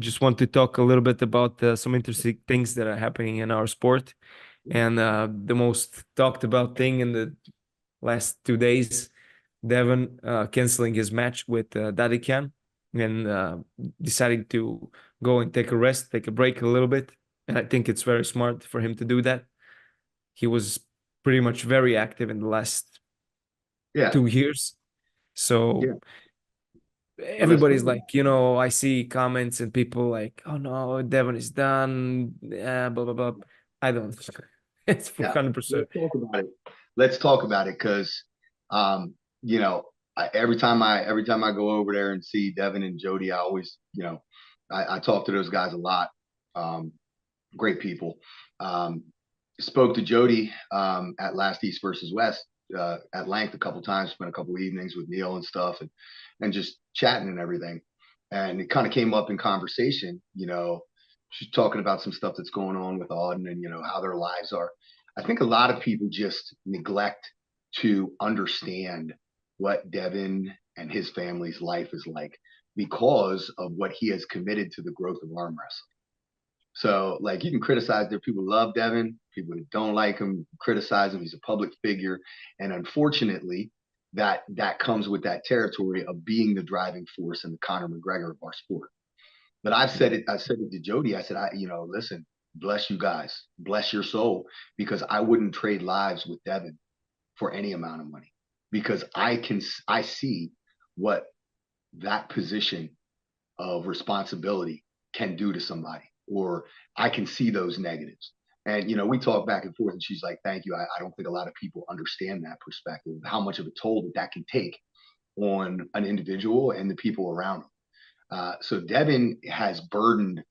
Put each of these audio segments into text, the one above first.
just want to talk a little bit about some interesting things that are happening in our sport. And the most talked about thing in the last 2 days, Devon canceling his match with Dadikyan and deciding to go and take a rest, take a break a little bit. And I think it's very smart for him to do that. He was pretty much very active in the last 2 years. So everybody's like, I see comments and people like, oh no, Devon is done. Yeah, blah, blah, blah. I don't. It's 100%. Let's talk about it because, every time I go over there and see Devon and Jody, I always, I talk to those guys a lot. Great people. Spoke to Jody at last East versus West at length a couple times, spent a couple evenings with Neil and stuff, and just chatting and everything. And it kind of came up in conversation, she's talking about some stuff that's going on with Auden and, how their lives are. I think a lot of people just neglect to understand what Devon and his family's life is like because of what he has committed to the growth of arm wrestling. So, like, you can criticize there. People love Devon, people that don't like him, criticize him. He's a public figure. And unfortunately, that comes with that territory of being the driving force and the Conor McGregor of our sport. But I said it to Jody. I said, listen, bless you guys, bless your soul, because I wouldn't trade lives with Devon for any amount of money, because I see what that position of responsibility can do to somebody, or I can see those negatives. And, we talk back and forth, and she's like, thank you. I don't think a lot of people understand that perspective, how much of a toll that can take on an individual and the people around him. So Devon has bore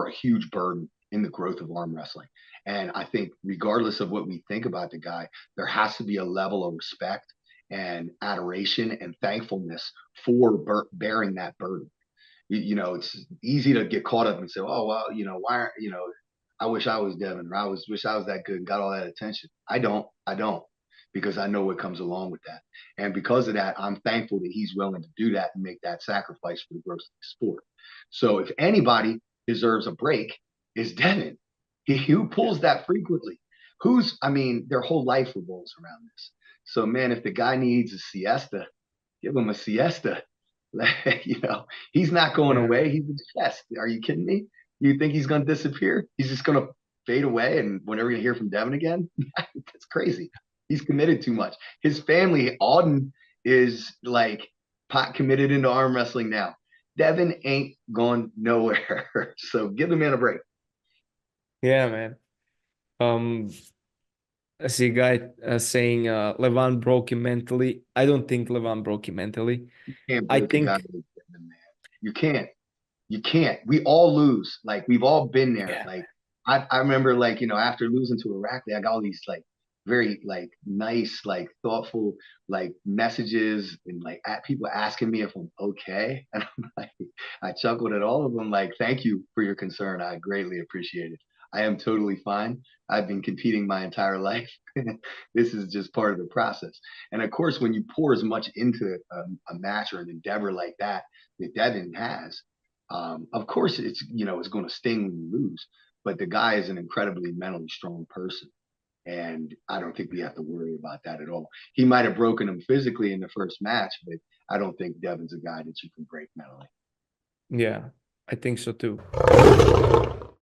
a huge burden in the growth of arm wrestling. And I think regardless of what we think about the guy, there has to be a level of respect and adoration and thankfulness for bearing that burden. It's easy to get caught up and say, oh, well, why aren't, I wish I was Devon, or wish I was that good and got all that attention. I don't, because I know what comes along with that. And because of that, I'm thankful that he's willing to do that and make that sacrifice for the growth of the sport. So if anybody deserves a break, is Devon. He pulls that frequently. Their whole life revolves around this. So, man, if the guy needs a siesta, give him a siesta. He's not going away. He's a chest. Are you kidding me? You think he's going to disappear? He's just going to fade away, and we're never going to hear from Devon again? That's crazy. He's committed too much. His family, Auden, is like pot committed into arm wrestling now. Devon ain't going nowhere. So give the man a break. Yeah, man. I see a guy saying Levan broke him mentally. I don't think Levan broke him mentally. I think you can't. You can't. We all lose. Like, we've all been there. Yeah. Like, I remember, like, after losing to Iraqi, I got all these like very like nice, like thoughtful, like messages and like people asking me if I'm okay. And I'm like, I chuckled at all of them. Like, thank you for your concern. I greatly appreciate it. I am totally fine. I've been competing my entire life. This is just part of the process. And of course, when you pour as much into a match or an endeavor like that Devon has, of course it's going to sting when you lose. But the guy is an incredibly mentally strong person. And I don't think we have to worry about that at all. He might have broken him physically in the first match, but I don't think Devon's a guy that you can break mentally. Yeah, I think so too.